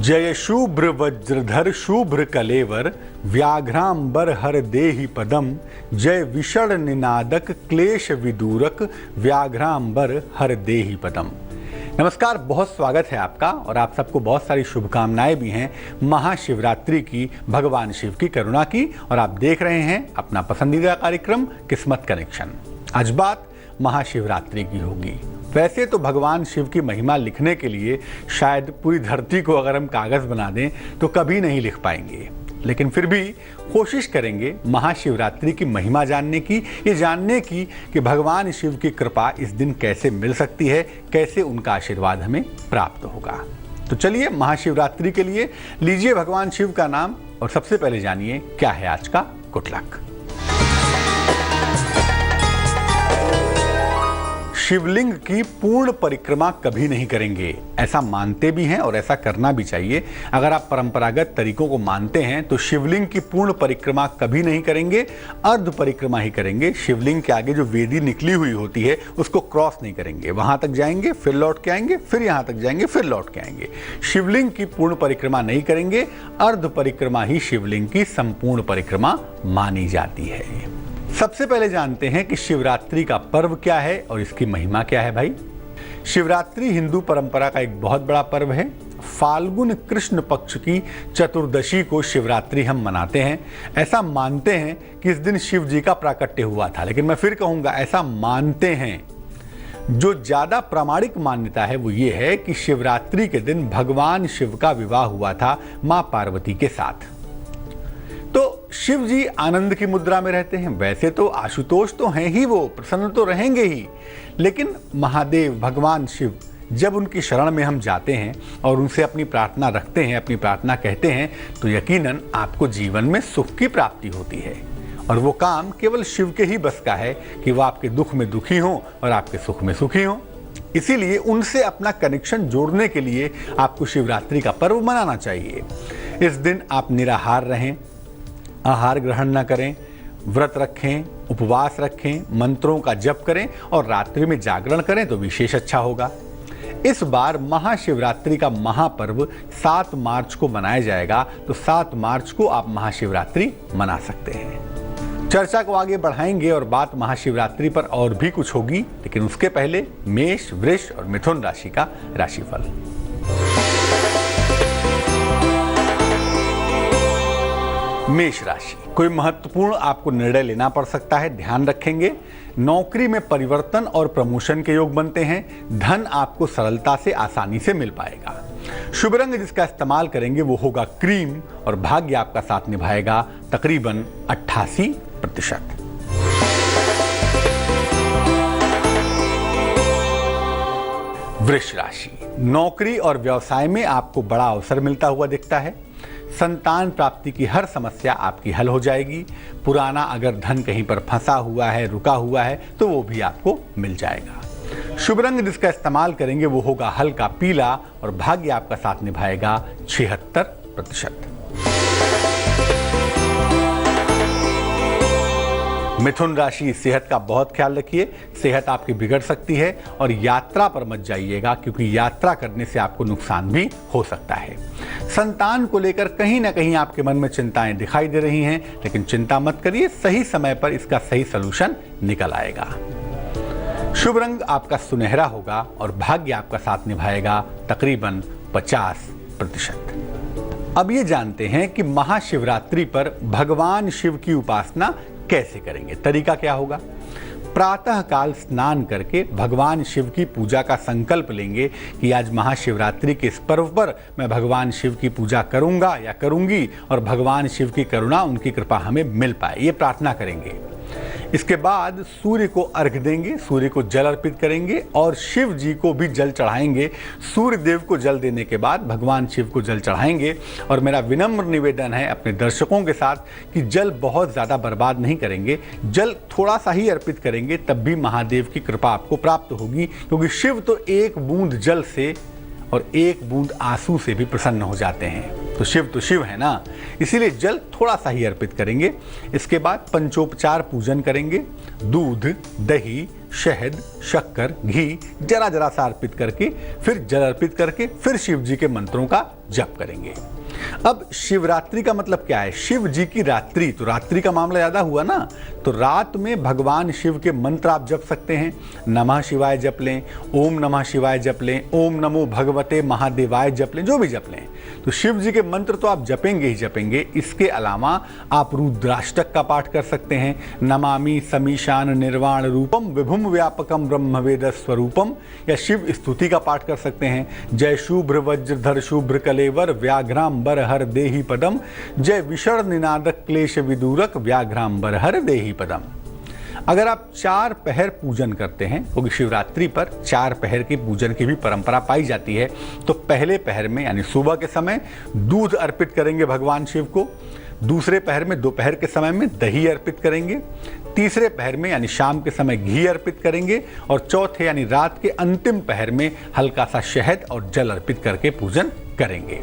जय शुभ्र वज्रधर शुभ्र कलेवर व्याघ्रांबर हर देहि पदम। जय विषण निनादक क्लेश विदूरक व्याघ्रांबर हर देहि पदम। नमस्कार, बहुत स्वागत है आपका और आप सबको बहुत सारी शुभकामनाएं भी हैं महाशिवरात्रि की, भगवान शिव की करुणा की। और आप देख रहे हैं अपना पसंदीदा कार्यक्रम किस्मत कनेक्शन। आज बात महाशिवरात्रि की होगी। वैसे तो भगवान शिव की महिमा लिखने के लिए शायद पूरी धरती को अगर हम कागज बना दें तो कभी नहीं लिख पाएंगे, लेकिन फिर भी कोशिश करेंगे महाशिवरात्रि की महिमा जानने की, ये जानने की कि भगवान शिव की कृपा इस दिन कैसे मिल सकती है, कैसे उनका आशीर्वाद हमें प्राप्त होगा। तो चलिए महाशिवरात्रि के लिए लीजिए भगवान शिव का नाम और सबसे पहले जानिए क्या है आज का गुड लक। शिवलिंग की पूर्ण परिक्रमा कभी नहीं करेंगे, ऐसा मानते भी हैं और ऐसा करना भी चाहिए। अगर आप परंपरागत तरीकों को मानते हैं तो शिवलिंग की पूर्ण परिक्रमा कभी नहीं करेंगे, अर्ध परिक्रमा ही करेंगे। शिवलिंग के आगे जो वेदी निकली हुई होती है उसको क्रॉस नहीं करेंगे, वहां तक जाएंगे फिर लौट के आएंगे, फिर यहां तक जाएंगे फिर लौट के आएंगे। शिवलिंग की पूर्ण परिक्रमा नहीं करेंगे, अर्ध परिक्रमा ही शिवलिंग की संपूर्ण परिक्रमा मानी जाती है। सबसे पहले जानते हैं कि शिवरात्रि का पर्व क्या है और इसकी महिमा क्या है। भाई, शिवरात्रि हिंदू परंपरा का एक बहुत बड़ा पर्व है। फाल्गुन कृष्ण पक्ष की चतुर्दशी को शिवरात्रि हम मनाते हैं। ऐसा मानते हैं कि इस दिन शिव जी का प्राकट्य हुआ था, लेकिन मैं फिर कहूंगा ऐसा मानते हैं। जो ज्यादा प्रामाणिक मान्यता है वो ये है कि शिवरात्रि के दिन भगवान शिव का विवाह हुआ था मां पार्वती के साथ। तो शिव जी आनंद की मुद्रा में रहते हैं। वैसे तो आशुतोष तो हैं ही, वो प्रसन्न तो रहेंगे ही, लेकिन महादेव भगवान शिव जब उनकी शरण में हम जाते हैं और उनसे अपनी प्रार्थना रखते हैं, अपनी प्रार्थना कहते हैं, तो यकीनन आपको जीवन में सुख की प्राप्ति होती है। और वो काम केवल शिव के ही बस का है कि वो आपके दुख में दुखी हों और आपके सुख में सुखी हों। इसीलिए उनसे अपना कनेक्शन जोड़ने के लिए आपको शिवरात्रि का पर्व मनाना चाहिए। इस दिन आप निराहार रहें, आहार ग्रहण न करें, व्रत रखें, उपवास रखें, मंत्रों का जप करें और रात्रि में जागरण करें तो विशेष अच्छा होगा। इस बार महाशिवरात्रि का महापर्व 7 मार्च को मनाया जाएगा, तो 7 मार्च को आप महाशिवरात्रि मना सकते हैं। चर्चा को आगे बढ़ाएंगे और बात महाशिवरात्रि पर और भी कुछ होगी, लेकिन उसके पहले मेष, वृष और मिथुन राशि का राशिफल। मेष राशि, कोई महत्वपूर्ण आपको निर्णय लेना पड़ सकता है, ध्यान रखेंगे। नौकरी में परिवर्तन और प्रमोशन के योग बनते हैं। धन आपको सरलता से आसानी से मिल पाएगा। शुभ रंग जिसका इस्तेमाल करेंगे वो होगा क्रीम और भाग्य आपका साथ निभाएगा तकरीबन 88%। वृष राशि, नौकरी और व्यवसाय में आपको बड़ा अवसर मिलता हुआ दिखता है। संतान प्राप्ति की हर समस्या आपकी हल हो जाएगी। पुराना अगर धन कहीं पर फंसा हुआ है, रुका हुआ है, तो वो भी आपको मिल जाएगा। शुभ रंग जिसका इस्तेमाल करेंगे वो होगा हल्का पीला और भाग्य आपका साथ निभाएगा 76%। मिथुन राशि, सेहत का बहुत ख्याल रखिए। सेहत आपकी बिगड़ सकती है और यात्रा पर मत जाइएगा, क्योंकि यात्रा करने से आपको नुकसान भी हो सकता है। संतान को लेकर कहीं ना कहीं आपके मन में चिंताएं दिखाई दे रही हैं, लेकिन चिंता मत करिए, सही समय पर इसका सही सलूशन निकल आएगा। शुभ रंग आपका सुनहरा होगा और भाग्य आपका साथ निभाएगा तकरीबन 50%। अब ये जानते हैं कि महाशिवरात्रि पर भगवान शिव की उपासना कैसे करेंगे, तरीका क्या होगा। प्रातः काल स्नान करके भगवान शिव की पूजा का संकल्प लेंगे कि आज महाशिवरात्रि के इस पर्व पर मैं भगवान शिव की पूजा करूंगा या करूंगी और भगवान शिव की करुणा, उनकी कृपा हमें मिल पाए, ये प्रार्थना करेंगे। इसके बाद सूर्य को अर्घ्य देंगे, सूर्य को जल अर्पित करेंगे और शिव जी को भी जल चढ़ाएंगे। सूर्य देव को जल देने के बाद भगवान शिव को जल चढ़ाएंगे। और मेरा विनम्र निवेदन है अपने दर्शकों के साथ कि जल बहुत ज़्यादा बर्बाद नहीं करेंगे, जल थोड़ा सा ही अर्पित करेंगे, तब भी महादेव की कृपा आपको प्राप्त होगी, क्योंकि शिव तो एक बूंद जल से और एक बूंद आंसू से भी प्रसन्न हो जाते हैं। तो शिव है ना, इसीलिए जल थोड़ा सा ही अर्पित करेंगे। इसके बाद पंचोपचार पूजन करेंगे। दूध, दही, शहद, शक्कर, घी जरा जरा सा अर्पित करके, फिर जल अर्पित करके, फिर शिव जी के मंत्रों का जप करेंगे। अब शिवरात्रि का मतलब क्या है? शिव जी की रात्रि, तो रात्रि का मामला ज्यादा हुआ ना, तो रात में भगवान शिव के मंत्र आप जप सकते हैं। नमः शिवाय जप लें, ओम नमः शिवाय जप लें, ओम नमो भगवते महादेवाय जप लें, जो भी जप लें। तो शिव जी के मंत्र तो आप जपेंगे ही जपेंगे। इसके अलावा आप रुद्राष्टक का पाठ कर सकते हैं। नमामि समीशान निर्वाण रूपम विभुम व्यापकम ब्रह्म वेद स्वरूपम, या शिव स्तुति का पाठ कर सकते हैं। जय शुभ्र वज्रधर शुभ्र कलेवर व्याघ्रांबर हर देहि पदम, जय विषण निनादक क्लेश विदूरक व्याघ्रांबर हर देहि पदम। अगर आप 4 पहर पूजन करते हैं, क्योंकि शिवरात्रि पर 4 पहर की पूजन की भी परंपरा पाई जाती है, तो पहले पहर में यानी सुबह के समय दूध अर्पित करेंगे भगवान शिव को। दूसरे पहर में दोपहर के समय में दही अर्पित करेंगे। तीसरे पहर में यानी शाम के समय घी अर्पित करेंगे। और चौथे यानी रात के अंतिम पहर में हल्का सा शहद और जल अर्पित करके पूजन करेंगे।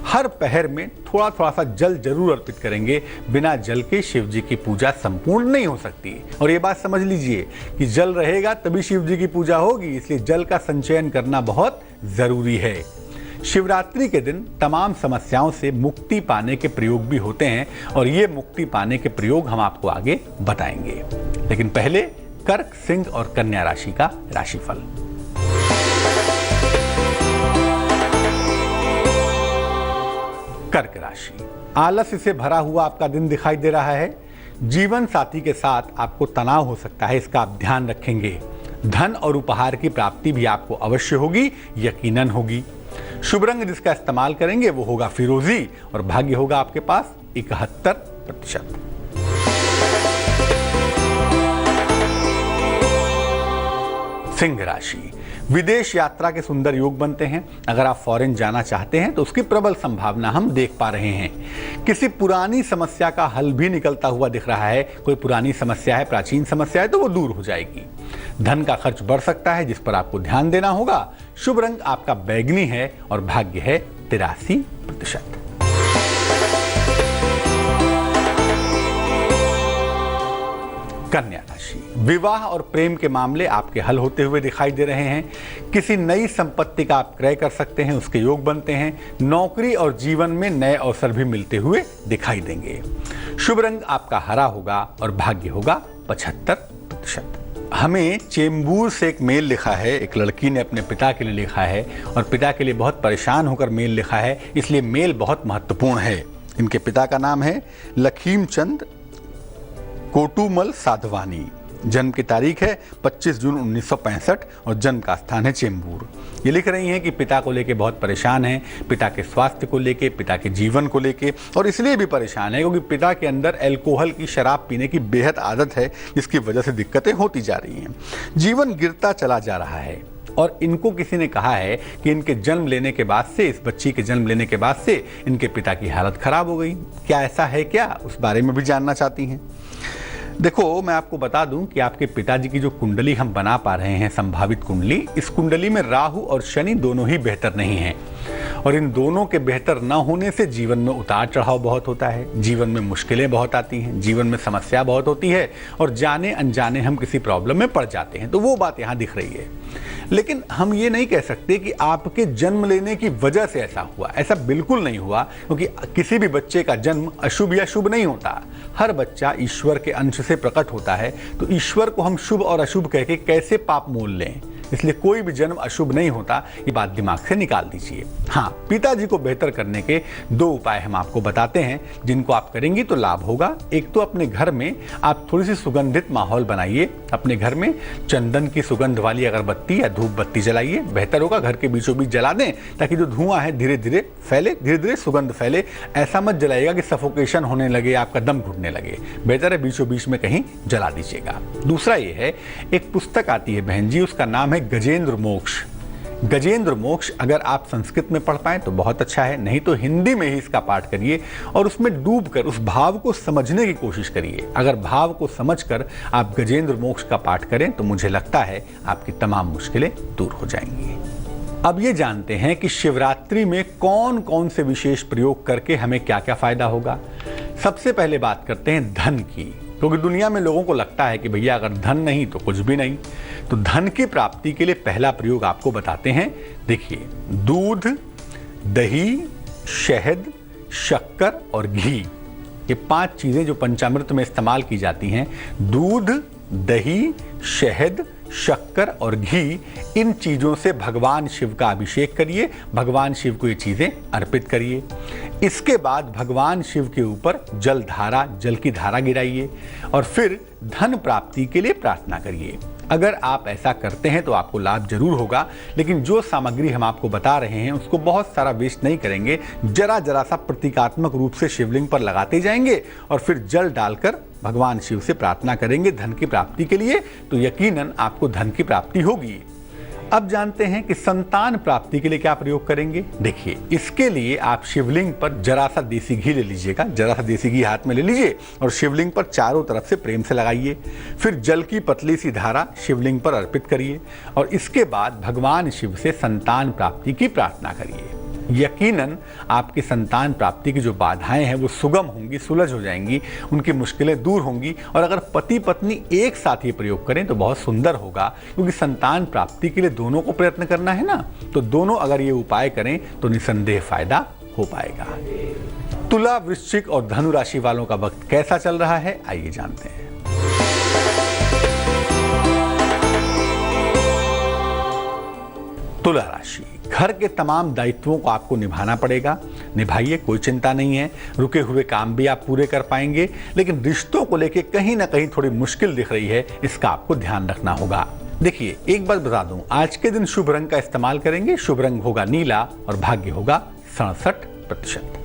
हर पहर में थोड़ा थोड़ा सा जल जरूर अर्पित करेंगे। बिना जल के शिव जी की पूजा संपूर्ण नहीं हो सकती। और ये बात समझ लीजिए कि जल रहेगा तभी शिव जी की पूजा होगी, इसलिए जल का संचयन करना बहुत जरूरी है। शिवरात्रि के दिन तमाम समस्याओं से मुक्ति पाने के प्रयोग भी होते हैं, और ये मुक्ति पाने के प्रयोग हम आपको आगे बताएंगे। लेकिन पहले कर्क, सिंह और कन्या राशि का राशिफल। कर्क राशि, आलस्य से भरा हुआ आपका दिन दिखाई दे रहा है। जीवन साथी के साथ आपको तनाव हो सकता है, इसका आप ध्यान रखेंगे। धन और उपहार की प्राप्ति भी आपको अवश्य होगी, यकीनन होगी। शुभ रंग जिसका इस्तेमाल करेंगे वो होगा फिरोजी, और भाग्य होगा आपके पास 71%। सिंह राशि, विदेश यात्रा के सुंदर योग बनते हैं। अगर आप फॉरेन जाना चाहते हैं तो उसकी प्रबल संभावना हम देख पा रहे हैं। किसी पुरानी समस्या का हल भी निकलता हुआ दिख रहा है। कोई पुरानी समस्या है, प्राचीन समस्या है, तो वो दूर हो जाएगी। धन का खर्च बढ़ सकता है, जिस पर आपको ध्यान देना होगा। शुभ रंग आपका बैगनी है और भाग्य है 83%। कन्या राशि, विवाह और प्रेम के मामले आपके हल होते हुए दिखाई दे रहे हैं। किसी नई संपत्ति का आप क्रय कर सकते हैं, उसके योग बनते हैं। नौकरी और जीवन में नए अवसर भी मिलते हुए दिखाई देंगे। शुभ रंग आपका हरा होगा और भाग्य होगा 75%। हमें चेंबूर से एक मेल लिखा है, एक लड़की ने अपने पिता के लिए लिखा है, और पिता के लिए बहुत परेशान होकर मेल लिखा है, इसलिए मेल बहुत महत्वपूर्ण है। इनके पिता का नाम है लखीमचंद कोटुमल साधवानी। जन्म की तारीख है 25 जून 1965 और जन्म का स्थान है चेंबूर। ये लिख रही हैं कि पिता को लेके बहुत परेशान हैं, पिता के स्वास्थ्य को लेके, पिता के जीवन को लेके, और इसलिए भी परेशान है क्योंकि पिता के अंदर अल्कोहल की, शराब पीने की बेहद आदत है, जिसकी वजह से दिक्कतें होती जा रही हैं। जीवन गिरता चला जा रहा है, और इनको किसी ने कहा है कि इनके जन्म लेने के बाद से, इस बच्ची के जन्म लेने के बाद से इनके पिता की हालत खराब हो गई। क्या ऐसा है क्या? उस बारे में भी जानना चाहती हैं। देखो, मैं आपको बता दूं कि आपके पिताजी की जो कुंडली हम बना पा रहे हैं, संभावित कुंडली, इस कुंडली में राहु और शनि दोनों ही बेहतर नहीं हैं, और इन दोनों के बेहतर न होने से जीवन में उतार चढ़ाव बहुत होता है, जीवन में मुश्किलें बहुत आती हैं, जीवन में समस्या बहुत होती है, और जाने अनजाने हम किसी प्रॉब्लम में पड़ जाते हैं। तो वो बात यहाँ दिख रही है। लेकिन हम ये नहीं कह सकते कि आपके जन्म लेने की वजह से ऐसा हुआ। ऐसा बिल्कुल नहीं हुआ, क्योंकि किसी भी बच्चे का जन्म अशुभ या शुभ नहीं होता। हर बच्चा ईश्वर के अंश से प्रकट होता है, तो ईश्वर को हम शुभ और अशुभ कह के कैसे पाप मोल लें? इसलिए कोई भी जन्म अशुभ नहीं होता, ये बात दिमाग से निकाल दीजिए। हाँ, पिताजी को बेहतर करने के 2 उपाय हम आपको बताते हैं, जिनको आप करेंगी तो लाभ होगा। एक तो अपने घर में आप थोड़ी सी सुगंधित माहौल बनाइए। अपने घर में चंदन की सुगंध वाली अगरबत्ती या धूप बत्ती जलाइए, बेहतर होगा। घर के बीचों बीच जला दें, ताकि जो धुआं है धीरे धीरे फैले, धीरे धीरे सुगंध फैले। ऐसा मत जलाइएगा कि सफोकेशन होने लगे, आपका दम घुटने लगे। बेहतर है बीचों बीच में कहीं जला दीजिएगा। दूसरा ये है, एक पुस्तक आती है बहन जी, उसका नाम है गजेंद्र मोक्ष। गजेंद्र मोक्ष अगर आप संस्कृत में पढ़ पाएं तो बहुत अच्छा है, नहीं तो हिंदी में ही इसका पाठ करिए और उसमें डूबकर उस भाव को समझने की कोशिश करिए। अगर भाव को समझकर आप गजेंद्र मोक्ष का पाठ करें तो मुझे लगता है आपकी तमाम मुश्किलें दूर हो जाएंगी। अब ये जानते हैं कि शिवरात्रि में कौन कौन से विशेष प्रयोग करके हमें क्या क्या फायदा होगा। सबसे पहले बात करते हैं धन की, क्योंकि दुनिया में लोगों को लगता है कि भैया अगर धन नहीं तो कुछ भी नहीं। तो धन की प्राप्ति के लिए पहला प्रयोग आपको बताते हैं। देखिए, दूध, दही, शहद, शक्कर और घी, ये 5 चीजें जो पंचामृत में इस्तेमाल की जाती हैं, दूध, दही, शहद, शक्कर और घी, इन चीजों से भगवान शिव का अभिषेक करिए, भगवान शिव को ये चीजें अर्पित करिए। इसके बाद भगवान शिव के ऊपर जल की धारा गिराइए और फिर धन प्राप्ति के लिए प्रार्थना करिए। अगर आप ऐसा करते हैं तो आपको लाभ जरूर होगा, लेकिन जो सामग्री हम आपको बता रहे हैं उसको बहुत सारा वेस्ट नहीं करेंगे, जरा सा प्रतीकात्मक रूप से शिवलिंग पर लगाते जाएंगे और फिर जल डालकर भगवान शिव से प्रार्थना करेंगे धन की प्राप्ति के लिए, तो यकीनन आपको धन की प्राप्ति होगी। अब जानते हैं कि संतान प्राप्ति के लिए क्या प्रयोग करेंगे। देखिए, इसके लिए आप शिवलिंग पर जरा सा देसी घी ले लीजिएगा, जरा सा देसी घी हाथ में ले लीजिए और शिवलिंग पर चारों तरफ से प्रेम से लगाइए। फिर जल की पतली सी धारा शिवलिंग पर अर्पित करिए और इसके बाद भगवान शिव से संतान प्राप्ति की प्रार्थना करिए। यकीनन आपकी संतान प्राप्ति की जो बाधाएं हैं वो सुगम होंगी, सुलझ हो जाएंगी, उनकी मुश्किलें दूर होंगी। और अगर पति पत्नी एक साथ ये प्रयोग करें तो बहुत सुंदर होगा, क्योंकि संतान प्राप्ति के लिए दोनों को प्रयत्न करना है ना, तो दोनों अगर ये उपाय करें तो निसंदेह फायदा हो पाएगा। तुला, वृश्चिक और धनु राशि वालों का वक्त कैसा चल रहा है, आइए जानते हैं। तुला राशि, घर के तमाम दायित्वों को आपको निभाना पड़ेगा, निभाइए, कोई चिंता नहीं है। रुके हुए काम भी आप पूरे कर पाएंगे, लेकिन रिश्तों को लेकर कहीं ना कहीं थोड़ी मुश्किल दिख रही है, इसका आपको ध्यान रखना होगा। देखिए, एक बात बता दूं, आज के दिन शुभ रंग का इस्तेमाल करेंगे, शुभ रंग होगा नीला और भाग्य होगा 67%।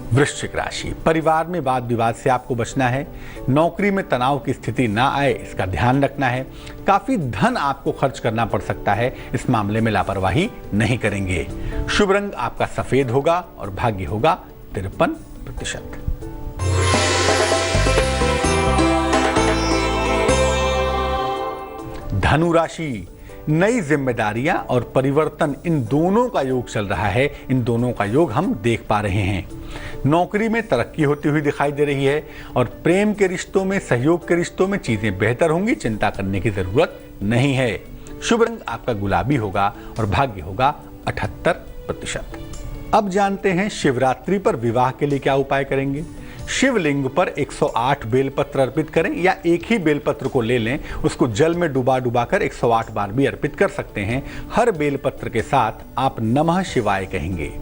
वृश्चिक राशि, परिवार में वाद विवाद से आपको बचना है, नौकरी में तनाव की स्थिति ना आए इसका ध्यान रखना है। काफी धन आपको खर्च करना पड़ सकता है, इस मामले में लापरवाही नहीं करेंगे। शुभ रंग आपका सफेद होगा और भाग्य होगा 53%। धनु राशि, नई जिम्मेदारियां और परिवर्तन, इन दोनों का योग चल रहा है, इन दोनों का योग हम देख पा रहे हैं। नौकरी में तरक्की होती हुई दिखाई दे रही है और प्रेम के रिश्तों में, सहयोग के रिश्तों में चीजें बेहतर होंगी, चिंता करने की जरूरत नहीं है। शुभ रंग आपका गुलाबी होगा और भाग्य होगा 78%। अब जानते हैं शिवरात्रि पर विवाह के लिए क्या उपाय करेंगे। शिवलिंग पर 108 बेलपत्र अर्पित करें या एक ही बेलपत्र को ले लें, उसको जल में डुबा कर 108 बार भी अर्पित कर सकते हैं। हर बेलपत्र के साथ आप नमः शिवाय कहेंगे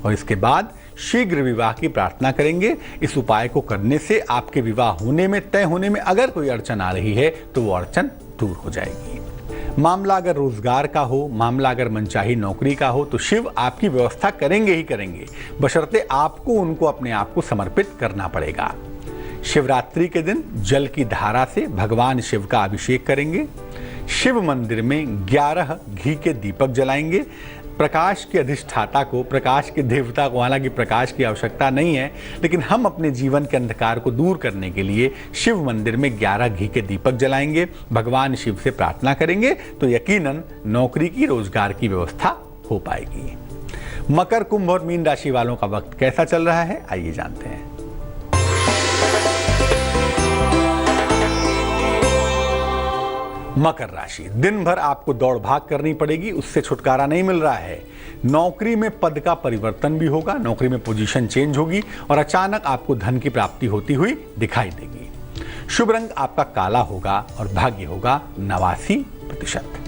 और इसके बाद शीघ्र विवाह की प्रार्थना करेंगे। इस उपाय को करने से आपके विवाह होने में, तय होने में अगर कोई अड़चन आ रही है तो वो अड़चन दूर हो जाएगी। मामला अगर रोजगार का हो, मामला अगर मनचाही नौकरी का हो, तो शिव आपकी व्यवस्था करेंगे ही करेंगे, बशर्ते आपको उनको अपने आप को समर्पित करना पड़ेगा। शिवरात्रि के दिन जल की धारा से भगवान शिव का अभिषेक करेंगे। शिव मंदिर में 11 घी के दीपक जलाएंगे। प्रकाश के अधिष्ठाता को, प्रकाश के देवता को, हालांकि प्रकाश की आवश्यकता नहीं है, लेकिन हम अपने जीवन के अंधकार को दूर करने के लिए शिव मंदिर में 11 घी के दीपक जलाएंगे, भगवान शिव से प्रार्थना करेंगे तो यकीनन नौकरी की, रोजगार की व्यवस्था हो पाएगी। मकर, कुंभ और मीन राशि वालों का वक्त कैसा चल रहा है, आइए जानते हैं। मकर राशि, दिन भर आपको दौड़ भाग करनी पड़ेगी, उससे छुटकारा नहीं मिल रहा है। नौकरी में पद का परिवर्तन भी होगा, नौकरी में पोजीशन चेंज होगी और अचानक आपको धन की प्राप्ति होती हुई दिखाई देगी। शुभ रंग आपका काला होगा और भाग्य होगा 89%।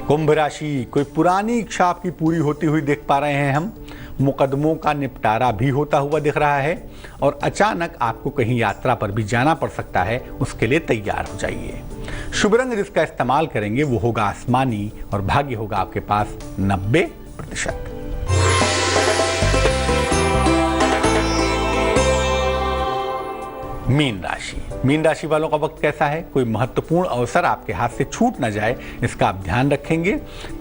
कुंभ राशि, कोई पुरानी इच्छा आपकी पूरी होती हुई देख पा रहे हैं हम। मुकदमों का निपटारा भी होता हुआ दिख रहा है और अचानक आपको कहीं यात्रा पर भी जाना पड़ सकता है, उसके लिए तैयार हो जाइए। शुभ रंग जिसका इस्तेमाल करेंगे वो होगा आसमानी और भाग्य होगा आपके पास 90%। मीन राशि। मीन राशि वालों का वक्त कैसा है? कोई महत्वपूर्ण अवसर आपके हाथ से छूट ना जाए, इसका आप ध्यान रखेंगे।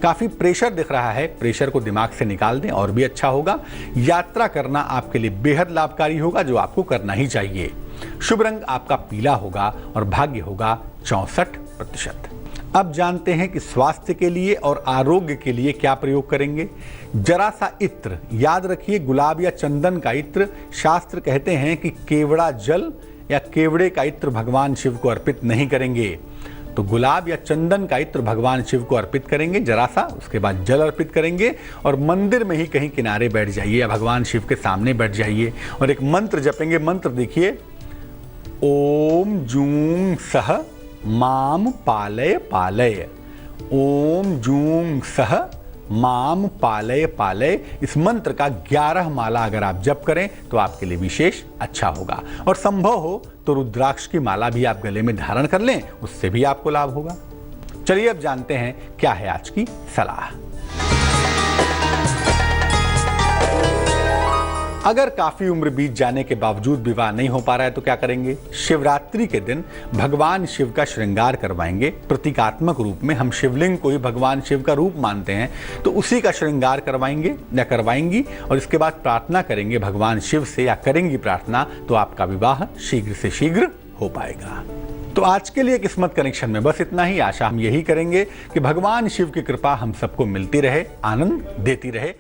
काफी प्रेशर दिख रहा है, प्रेशर को दिमाग से निकाल दें और भी अच्छा होगा। यात्रा करना आपके लिए बेहद लाभकारी होगा, जो आपको करना ही चाहिए। शुभ रंग आपका पीला होगा और भाग्य होगा 64%। अब जानते हैं कि स्वास्थ्य के लिए और आरोग्य के लिए क्या प्रयोग करेंगे। जरा सा इत्र, याद रखिए गुलाब या चंदन का इत्र, शास्त्र कहते हैं कि केवड़ा जल या केवड़े का इत्र भगवान शिव को अर्पित नहीं करेंगे। तो गुलाब या चंदन का इत्र भगवान शिव को अर्पित करेंगे जरा सा, उसके बाद जल अर्पित करेंगे और मंदिर में ही कहीं किनारे बैठ जाइए या भगवान शिव के सामने बैठ जाइए और एक मंत्र जपेंगे। मंत्र देखिए, ओम जूं सह माम पालय पालय, ओम जूं सह माम पालय पालय। इस मंत्र का 11 माला अगर आप जप करें तो आपके लिए विशेष अच्छा होगा और संभव हो तो रुद्राक्ष की माला भी आप गले में धारण कर लें, उससे भी आपको लाभ होगा। चलिए अब जानते हैं क्या है आज की सलाह। अगर काफी उम्र बीत जाने के बावजूद विवाह नहीं हो पा रहा है तो क्या करेंगे? शिवरात्रि के दिन भगवान शिव का श्रृंगार करवाएंगे। प्रतीकात्मक रूप में हम शिवलिंग को ही भगवान शिव का रूप मानते हैं, तो उसी का श्रृंगार करवाएंगे या करवाएंगी और इसके बाद प्रार्थना करेंगे भगवान शिव से या करेंगी प्रार्थना, तो आपका विवाह शीघ्र से शीघ्र हो पाएगा। तो आज के लिए किस्मत कनेक्शन में बस इतना ही। आशा हम यही करेंगे कि भगवान शिव की कृपा हम सबको मिलती रहे, आनंद देती रहे।